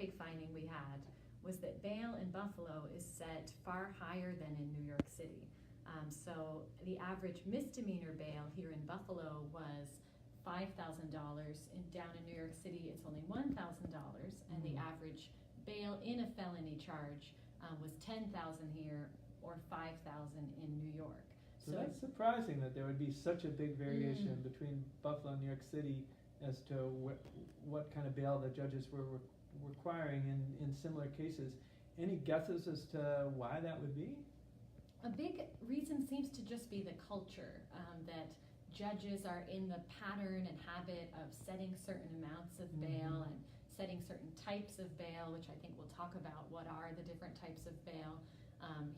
big finding we had was that bail in Buffalo is set far higher than in New York City. So the average misdemeanor bail here in Buffalo was $5,000, and down in New York City it's only $1,000, and the average bail in a felony charge was $10,000 here or $5,000 in New York. So that's surprising that there would be such a big variation between Buffalo and New York City as to what kind of bail the judges were requiring in similar cases. Any guesses as to why that would be? A big reason seems to just be the culture, that judges are in the pattern and habit of setting certain amounts of bail and setting certain types of bail, which I think we'll talk about what are the different types of bail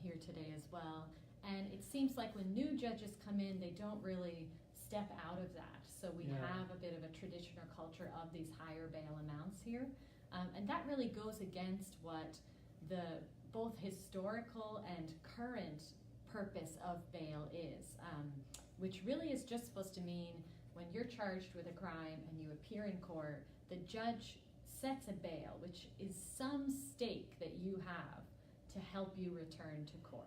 here today as well. And it seems like when new judges come in, they don't really step out of that. So we have a bit of a tradition or culture of these higher bail amounts here. And that really goes against what the both historical and current purpose of bail is, which really is just supposed to mean when you're charged with a crime and you appear in court, the judge sets a bail, which is some stake that you have to help you return to court.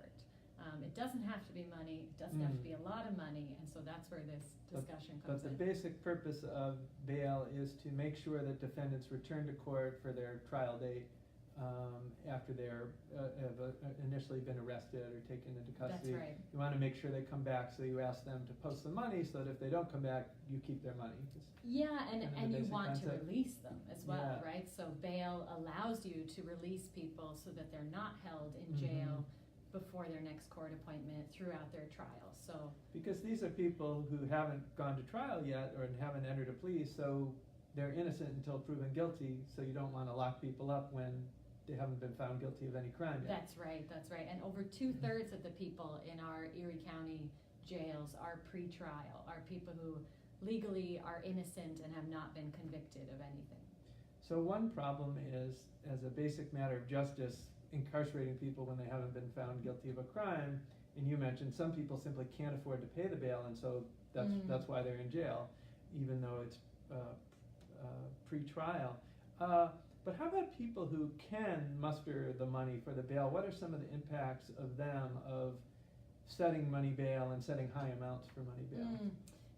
It doesn't have to be money, it doesn't have to be a lot of money, and so that's where this discussion comes in. But the basic purpose of bail is to make sure that defendants return to court for their trial date after they're have initially been arrested or taken into custody. That's right. You want to make sure they come back, so you ask them to post the money so that if they don't come back, you keep their money. Yeah, and you want concept. to release them as well, right? So bail allows you to release people so that they're not held in jail before their next court appointment throughout their trial. So because these are people who haven't gone to trial yet or haven't entered a plea, so they're innocent until proven guilty, so you don't want to lock people up when they haven't been found guilty of any crime yet. That's right. And over 2/3 of the people in our Erie County jails are pre-trial, are people who legally are innocent and have not been convicted of anything. So one problem is, as a basic matter of justice, incarcerating people when they haven't been found guilty of a crime. And you mentioned some people simply can't afford to pay the bail, and so that's why they're in jail, even though it's pre-trial. But how about people who can muster the money for the bail? What are some of the impacts of them, of setting money bail and setting high amounts for money bail?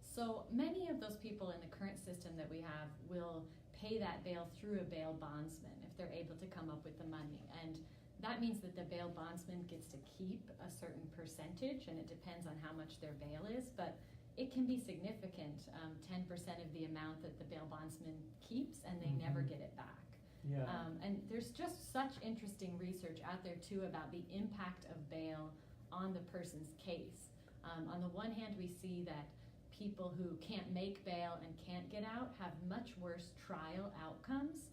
So many of those people in the current system that we have will pay that bail through a bail bondsman if they're able to come up with the money. And that means that the bail bondsman gets to keep a certain percentage, and it depends on how much their bail is, but it can be significant, 10% of the amount that the bail bondsman keeps, and they never get it back. And there's just such interesting research out there too about the impact of bail on the person's case. On the one hand, we see that people who can't make bail and can't get out have much worse trial outcomes.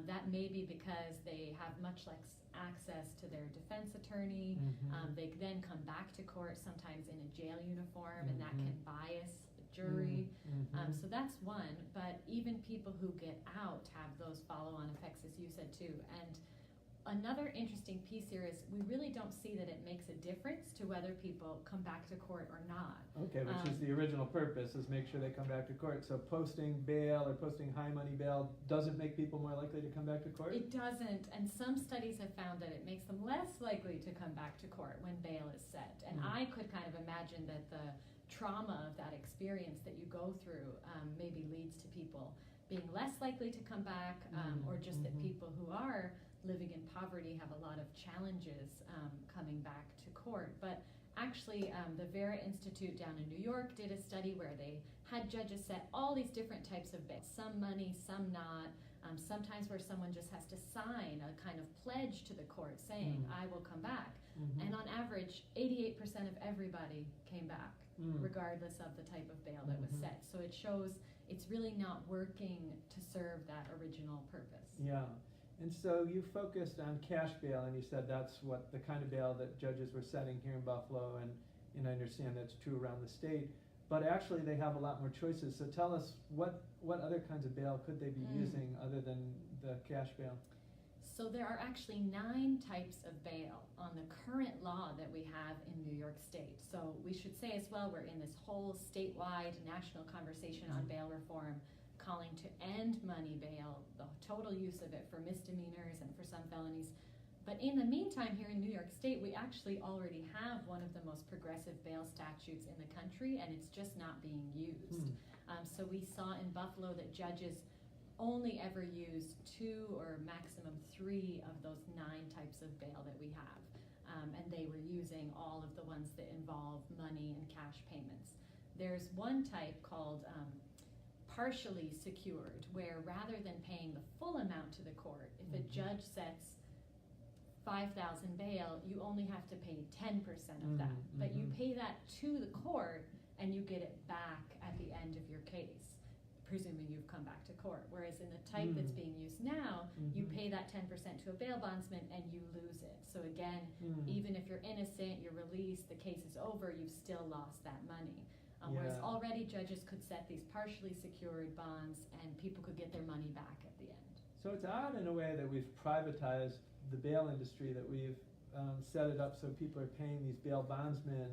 That may be because they have much less access to their defense attorney. They then come back to court sometimes in a jail uniform, and that can bias the jury. So that's one, but even people who get out have those follow-on effects, as you said too. And another interesting piece here is we really don't see that it makes a difference to whether people come back to court or not. Okay, which is the original purpose, is make sure they come back to court. So posting bail or posting high money bail doesn't make people more likely to come back to court? It doesn't, and some studies have found that it makes them less likely to come back to court when bail is set. And I could kind of imagine that the trauma of that experience that you go through maybe leads to people being less likely to come back, or just that people who are living in poverty have a lot of challenges coming back to court. But actually, the Vera Institute down in New York did a study where they had judges set all these different types of bail, some money, some not, sometimes where someone just has to sign a kind of pledge to the court saying, I will come back. And on average, 88% of everybody came back, regardless of the type of bail that was set. So it shows it's really not working to serve that original purpose. Yeah. And so you focused on cash bail, and you said that's what the kind of bail that judges were setting here in Buffalo, and I understand that's true around the state. But actually they have a lot more choices. So tell us, what other kinds of bail could they be using other than the cash bail? So there are actually 9 types of bail on the current law that we have in New York State. So we should say as well, we're in this whole statewide national conversation on bail reform calling to end money bail, the total use of it for misdemeanors and for some felonies. But in the meantime, here in New York State, we actually already have one of the most progressive bail statutes in the country, and it's just not being used. So we saw in Buffalo that judges only ever use 2 or maximum 3 of those 9 types of bail that we have. And they were using all of the ones that involve money and cash payments. There's one type called partially secured, where rather than paying the full amount to the court, if a judge sets $5,000 bail, you only have to pay 10% of that. But you pay that to the court and you get it back at the end of your case, presuming you've come back to court. Whereas in the type that's being used now, you pay that 10% to a bail bondsman and you lose it. So again, even if you're innocent, you're released, the case is over, you've still lost that money. Whereas already judges could set these partially secured bonds and people could get their money back at the end. So it's odd in a way that we've privatized the bail industry, that we've set it up so people are paying these bail bondsmen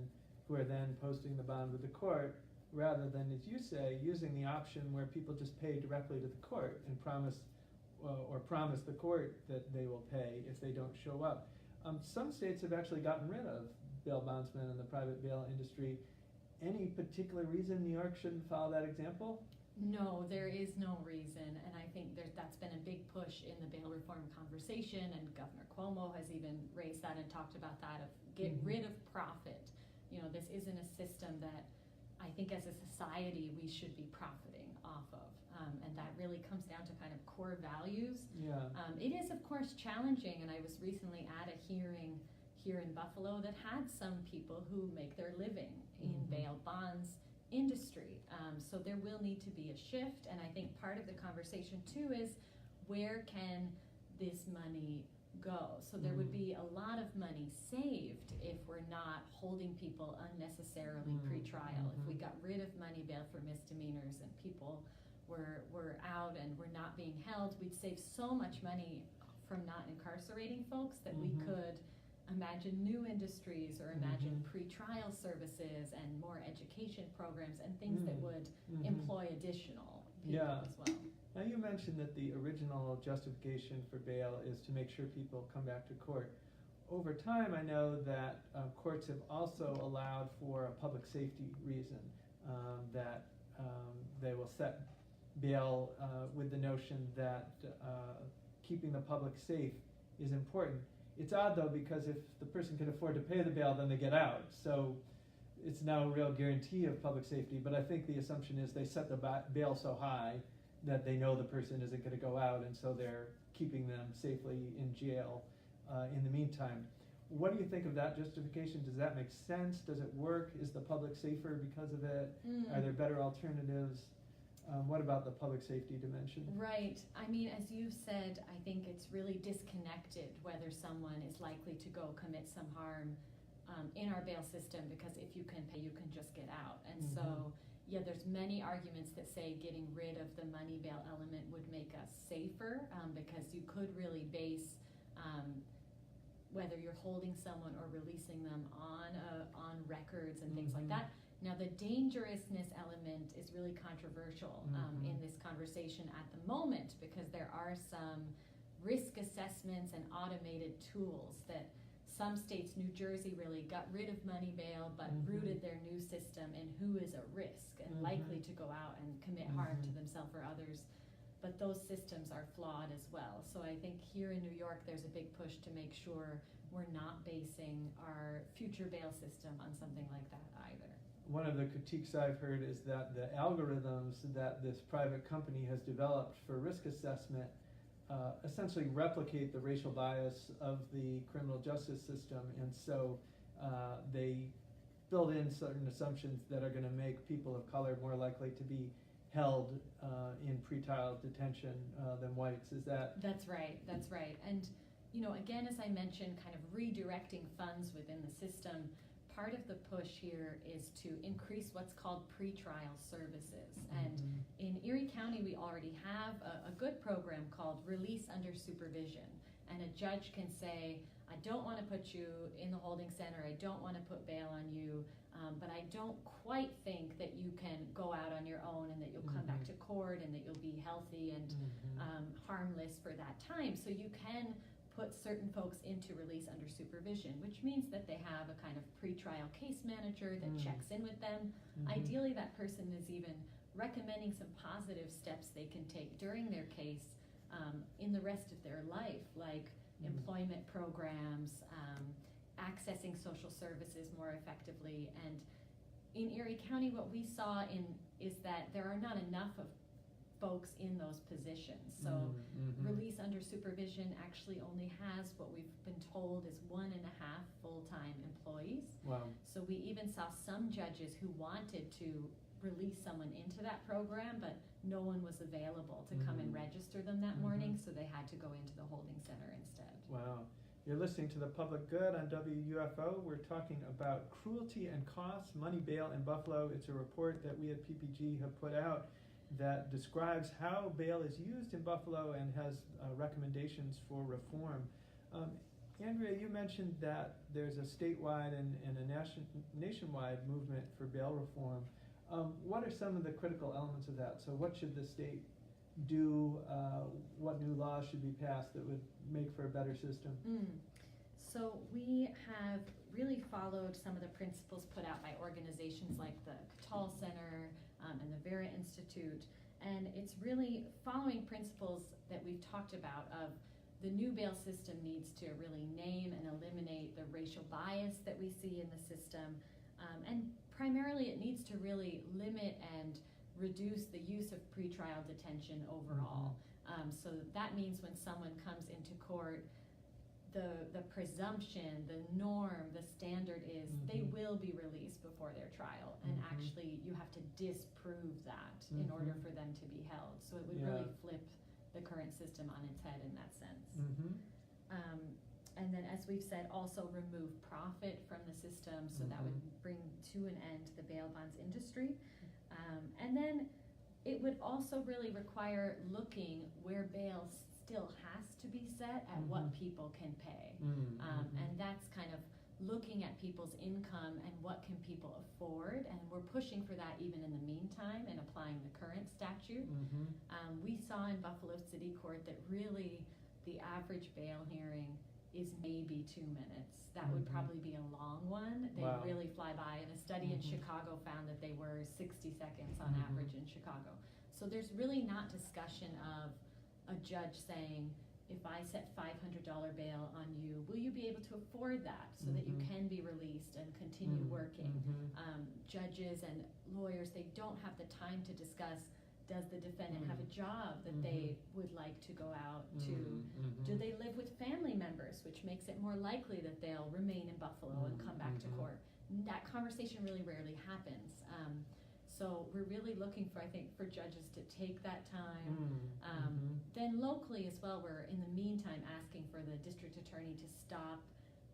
who are then posting the bond with the court, rather than, as you say, using the option where people just pay directly to the court and promise the court that they will pay if they don't show up. Some states have actually gotten rid of bail bondsmen in the private bail industry. Any particular reason New York shouldn't follow that example? No, there is no reason, and I think that's been a big push in the bail reform conversation, and Governor Cuomo has even raised that and talked about that, of get rid of profit. You know, this isn't a system that I think as a society we should be profiting off of, and that really comes down to kind of core values. It is of course challenging, and I was recently at a hearing here in Buffalo that had some people who make their living in bail bonds industry. So there will need to be a shift, and I think part of the conversation too is where can this money go? So there would be a lot of money saved if we're not holding people unnecessarily pre-trial. If we got rid of money bail for misdemeanors and people were out and were not being held, we'd save so much money from not incarcerating folks that we could imagine new industries, or imagine pre-trial services and more education programs and things that would employ additional people as well. Now you mentioned that the original justification for bail is to make sure people come back to court. Over time, I know that courts have also allowed for a public safety reason, that they will set bail with the notion that keeping the public safe is important. It's odd though, because if the person can afford to pay the bail, then they get out. So it's now a real guarantee of public safety, but I think the assumption is they set the bail so high that they know the person isn't going to go out, and so they're keeping them safely in jail in the meantime. What do you think of that justification? Does that make sense? Does it work? Is the public safer because of it? Are there better alternatives? What about the public safety dimension? Right. I mean, as you said, I think it's really disconnected whether someone is likely to go commit some harm in our bail system, because if you can pay, you can just get out. And so, yeah, there's many arguments that say getting rid of the money bail element would make us safer, because you could really base whether you're holding someone or releasing them on records and things like that. Now, the dangerousness element is really controversial in this conversation at the moment, because there are some risk assessments and automated tools that some states, New Jersey really got rid of money bail, but rooted their new system in who is at risk and likely to go out and commit harm to themselves or others. But those systems are flawed as well. So I think here in New York, there's a big push to make sure we're not basing our future bail system on something like that either. One of the critiques I've heard is that the algorithms that this private company has developed for risk assessment essentially replicate the racial bias of the criminal justice system, and so they build in certain assumptions that are going to make people of color more likely to be held in pretrial detention than whites. Is that? That's right. That's right. And you know, again, as I mentioned, kind of redirecting funds within the system. Part of the push here is to increase what's called pretrial services. And in Erie County, we already have a good program called Release Under Supervision. And a judge can say, I don't want to put you in the holding center, I don't want to put bail on you, but I don't quite think that you can go out on your own and that you'll come back to court and that you'll be healthy and harmless for that time. So you can put certain folks into release under supervision, which means that they have a kind of pretrial case manager that checks in with them. Ideally, that person is even recommending some positive steps they can take during their case in the rest of their life, like employment programs, accessing social services more effectively. And in Erie County, what we saw is that there are not enough of folks in those positions. So release under supervision actually only has what we've been told is 1.5 full-time employees. Wow. So we even saw some judges who wanted to release someone into that program, but no one was available to come and register them that morning, so they had to go into the holding center instead. Wow. You're listening to The Public Good on WUFO. We're talking about cruelty and costs, money bail in Buffalo. It's a report that we at PPG have put out that describes how bail is used in Buffalo and has recommendations for reform. Andrea, you mentioned that there's a statewide and a nationwide movement for bail reform. What are some of the critical elements of that? So what should the state do? What new laws should be passed that would make for a better system? So we have really followed some of the principles put out by organizations like the Cattell Center and the Vera Institute, and it's really following principles that we've talked about of the new bail system needs to really name and eliminate the racial bias that we see in the system, and primarily it needs to really limit and reduce the use of pretrial detention overall. So that means when someone comes into court, the presumption, the norm, the standard is they will be released before their trial, and actually you have to disprove that in order for them to be held. So it would really flip the current system on its head in that sense. And then, as we've said, also remove profit from the system, so that would bring to an end the bail bonds industry. And then it would also really require looking where bail still has to be set at what people can pay. And that's kind of looking at people's income and what can people afford, and we're pushing for that even in the meantime and applying the current statute. We saw in Buffalo City Court that really the average bail hearing is maybe 2 minutes. That would probably be a long one. They really fly by, and a study in Chicago found that they were 60 seconds on average in Chicago. So there's really not discussion of a judge saying, if I set $500 bail on you, will you be able to afford that so that you can be released and continue working? Judges and lawyers, they don't have the time to discuss, does the defendant have a job that they would like to go out to? Do they live with family members, which makes it more likely that they'll remain in Buffalo and come back to court? That conversation really rarely happens. So we're really looking for, I think, for judges to take that time. Then locally as well, we're in the meantime asking for the district attorney to stop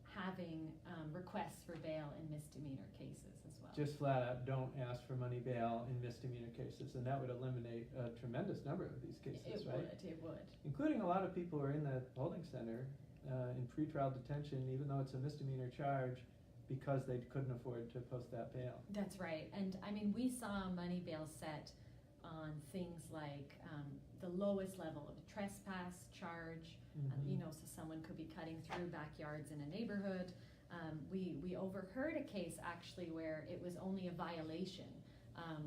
having requests for bail in misdemeanor cases as well. Just flat out, don't ask for money bail in misdemeanor cases, and that would eliminate a tremendous number of these cases, right? It would. Including a lot of people who are in the holding center in pretrial detention, even though it's a misdemeanor charge, because they couldn't afford to post that bail. That's right. And I mean, we saw money bail set on things like the lowest level of trespass charge, you know, so someone could be cutting through backyards in a neighborhood. We overheard a case actually where it was only a violation,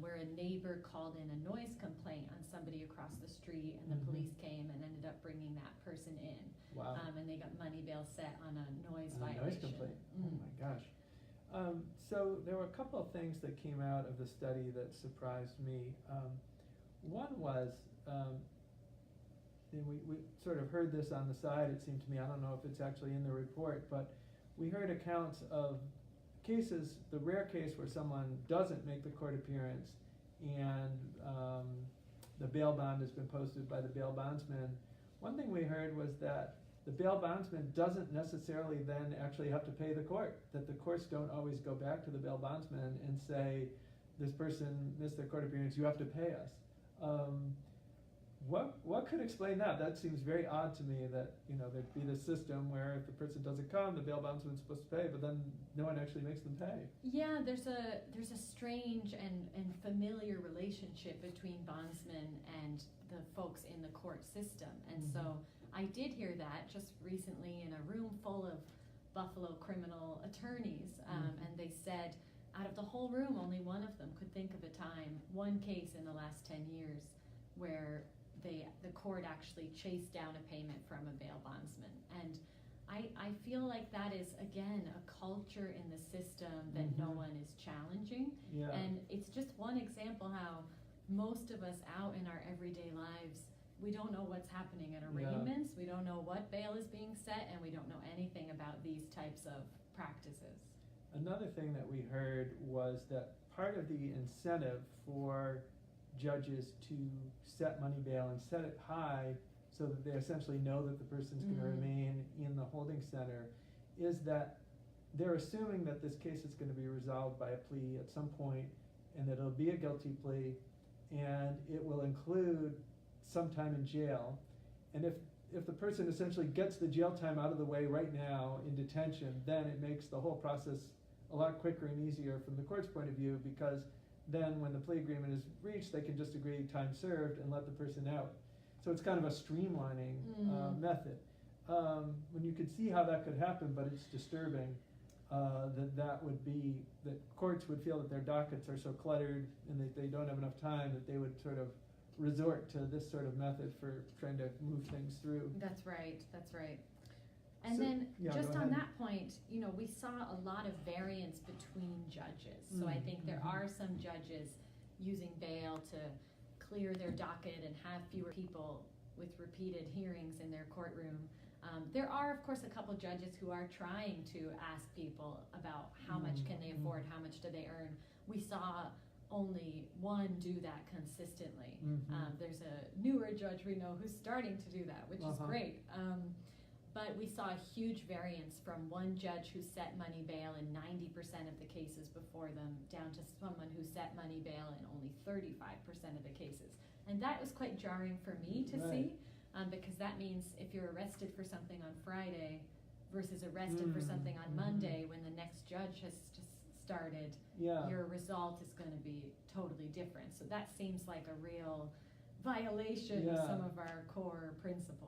where a neighbor called in a noise complaint on somebody across the street, and the police came and ended up bringing that person in. Wow. And they got money bail set on a noise violation. Noise complaint. Oh my gosh. So there were a couple of things that came out of the study that surprised me. One was, and we sort of heard this on the side, it seemed to me, I don't know if it's actually in the report, but we heard accounts of cases, the rare case where someone doesn't make the court appearance and the bail bond has been posted by the bail bondsman. One thing we heard was that the bail bondsman doesn't necessarily then actually have to pay the court, that the courts don't always go back to the bail bondsman and say, this person missed their court appearance, you have to pay us. What could explain that? That seems very odd to me, that, there'd be this system where if the person doesn't come, the bail bondsman's supposed to pay, but then no one actually makes them pay. Yeah, there's a strange and familiar relationship between bondsmen and the folks in the court system. And so I did hear that just recently in a room full of Buffalo criminal attorneys, and they said out of the whole room, only one of them could think of a time, one case in the last 10 years, where the court actually chased down a payment from a bail bondsman. And I feel like that is, again, a culture in the system that no one is challenging. Yeah. And it's just one example how most of us out in our everyday lives, we don't know what's happening at arraignments, we don't know what bail is being set, and we don't know anything about these types of practices. Another thing that we heard was that part of the incentive for judges to set money bail and set it high so that they essentially know that the person's going to remain in the holding center is that they're assuming that this case is going to be resolved by a plea at some point, and that it'll be a guilty plea, and it will include some time in jail. And if the person essentially gets the jail time out of the way right now in detention, then it makes the whole process a lot quicker and easier from the court's point of view, because then when the plea agreement is reached, they can just agree time served and let the person out. So it's kind of a streamlining method. When you could see how that could happen, but it's disturbing that courts would feel that their dockets are so cluttered and that they don't have enough time, that they would sort of resort to this sort of method for trying to move things through. That's right. And So, then just on ahead. that point, we saw a lot of variance between judges. So I think there are some judges using bail to clear their docket and have fewer people with repeated hearings in their courtroom. There are, of course, a couple judges who are trying to ask people about how much can they afford, how much do they earn. We saw only one do that consistently. There's a newer judge we know who's starting to do that, which is great. But we saw a huge variance from one judge who set money bail in 90% of the cases before them, down to someone who set money bail in only 35% of the cases. And that was quite jarring for me to see, because that means if you're arrested for something on Friday versus arrested for something on Monday, when the next judge has just started, your result is going to be totally different. So that seems like a real violation of some of our core principles.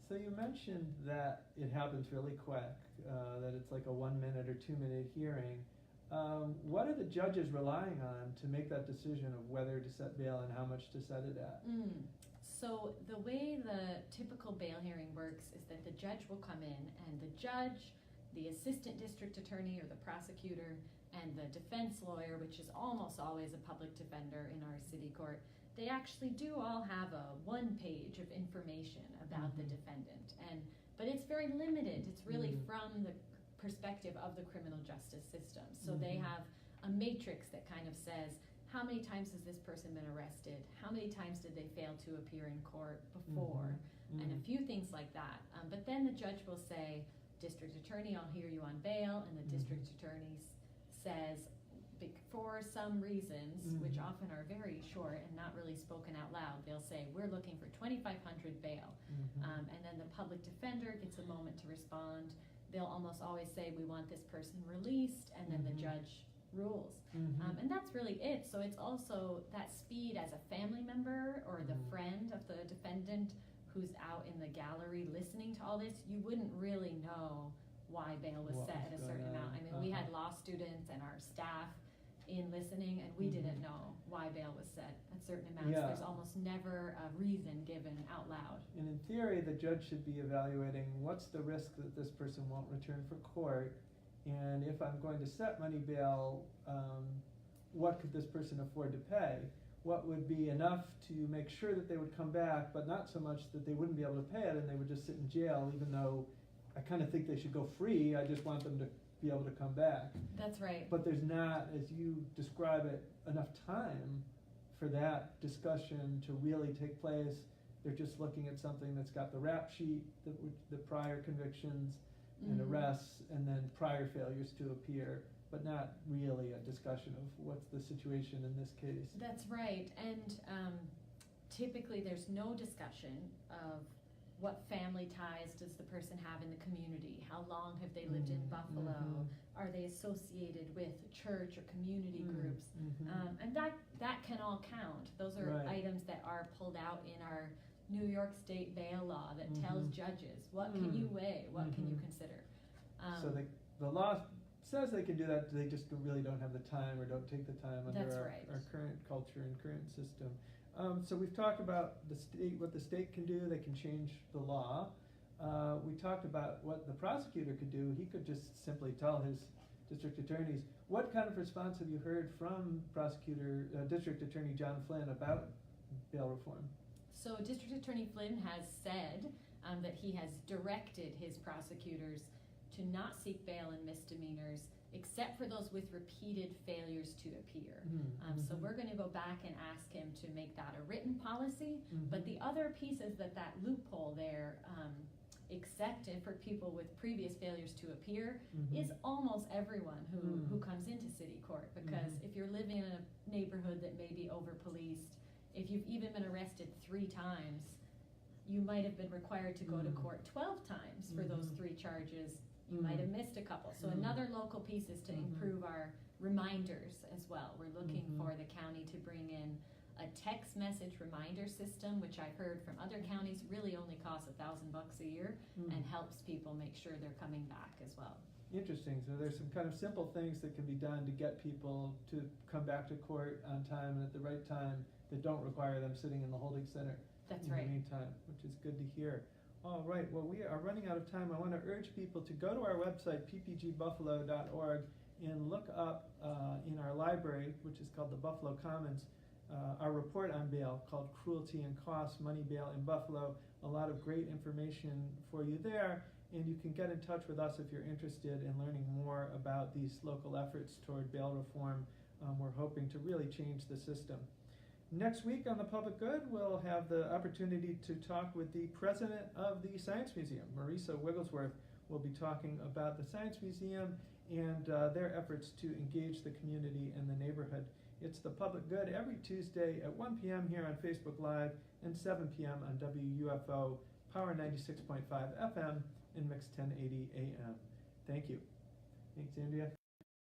So you mentioned that it happens really quick, that it's like a 1 minute or 2 minute hearing. What are the judges relying on to make that decision of whether to set bail and how much to set it at? So the way the typical bail hearing works is that the judge will come in, and the judge, the assistant district attorney or the prosecutor, and the defense lawyer, which is almost always a public defender in our city court, they actually do all have a 1 page of information about the defendant, but it's very limited. It's really from the perspective of the criminal justice system. So they have a matrix that kind of says, how many times has this person been arrested? How many times did they fail to appear in court before? And a few things like that. But then the judge will say, district attorney, I'll hear you on bail, and the district attorney says, for some reasons, which often are very short and not really spoken out loud, they'll say, we're looking for $2,500 bail. And then the public defender gets a moment to respond. They'll almost always say, we want this person released, and then the judge rules. And that's really it. So it's also that speed as a family member or the friend of the defendant who's out in the gallery listening to all this. You wouldn't really know why bail was set at a certain amount. I mean, we had law students and our staff in listening, and we didn't know why bail was set at certain amounts. There's almost never a reason given out loud. And in theory, the judge should be evaluating what's the risk that this person won't return for court, and if I'm going to set money bail, what could this person afford to pay? What would be enough to make sure that they would come back, but not so much that they wouldn't be able to pay it and they would just sit in jail, even though I kind of think they should go free. I just want them to be able to come back. That's right. But there's not, as you describe it, enough time for that discussion to really take place. They're just looking at something that's got the rap sheet, the prior convictions and arrests, and then prior failures to appear, but not really a discussion of what's the situation in this case. That's right. And typically there's no discussion of what family ties does the person have in the community, how long have they lived in Buffalo, are they associated with church or community groups, and that can all count. Those are Right. items that are pulled out in our New York State bail law that tells judges what can you weigh, what can you consider. So the law says they can do that, they just really don't have the time or don't take the time under That's our, right. our current culture and current system. So we've talked about the state, what the state can do, they can change the law. We talked about what the prosecutor could do. He could just simply tell his district attorneys. What kind of response have you heard from District Attorney John Flynn about bail reform? So District Attorney Flynn has said that he has directed his prosecutors to not seek bail in misdemeanors except for those with repeated failures to appear. So we're going to go back and ask him to make that a written policy, but the other piece is that loophole there, except for people with previous failures to appear, is almost everyone who comes into city court, because if you're living in a neighborhood that may be over-policed, if you've even been arrested 3 times, you might have been required to go to court 12 times for those 3 charges. You might have missed a couple. So another local piece is to improve our reminders as well. We're looking for the county to bring in a text message reminder system, which I've heard from other counties really only costs $1,000 a year and helps people make sure they're coming back as well. Interesting. So there's some kind of simple things that can be done to get people to come back to court on time and at the right time that don't require them sitting in the holding center. That's in right. the meantime, which is good to hear. All right, well, we are running out of time. I want to urge people to go to our website, ppgbuffalo.org, and look up in our library, which is called the Buffalo Commons, our report on bail called Cruelty and Cost, Money Bail in Buffalo. A lot of great information for you there, and you can get in touch with us if you're interested in learning more about these local efforts toward bail reform. We're hoping to really change the system. Next week on The Public Good, we'll have the opportunity to talk with the president of the Science Museum, Marisa Wigglesworth. We'll be talking about the Science Museum and their efforts to engage the community and the neighborhood. It's The Public Good every Tuesday at 1 p.m. here on Facebook Live and 7 p.m. on WUFO, Power 96.5 FM and Mix 1080 AM. Thank you. Thanks, Andrea.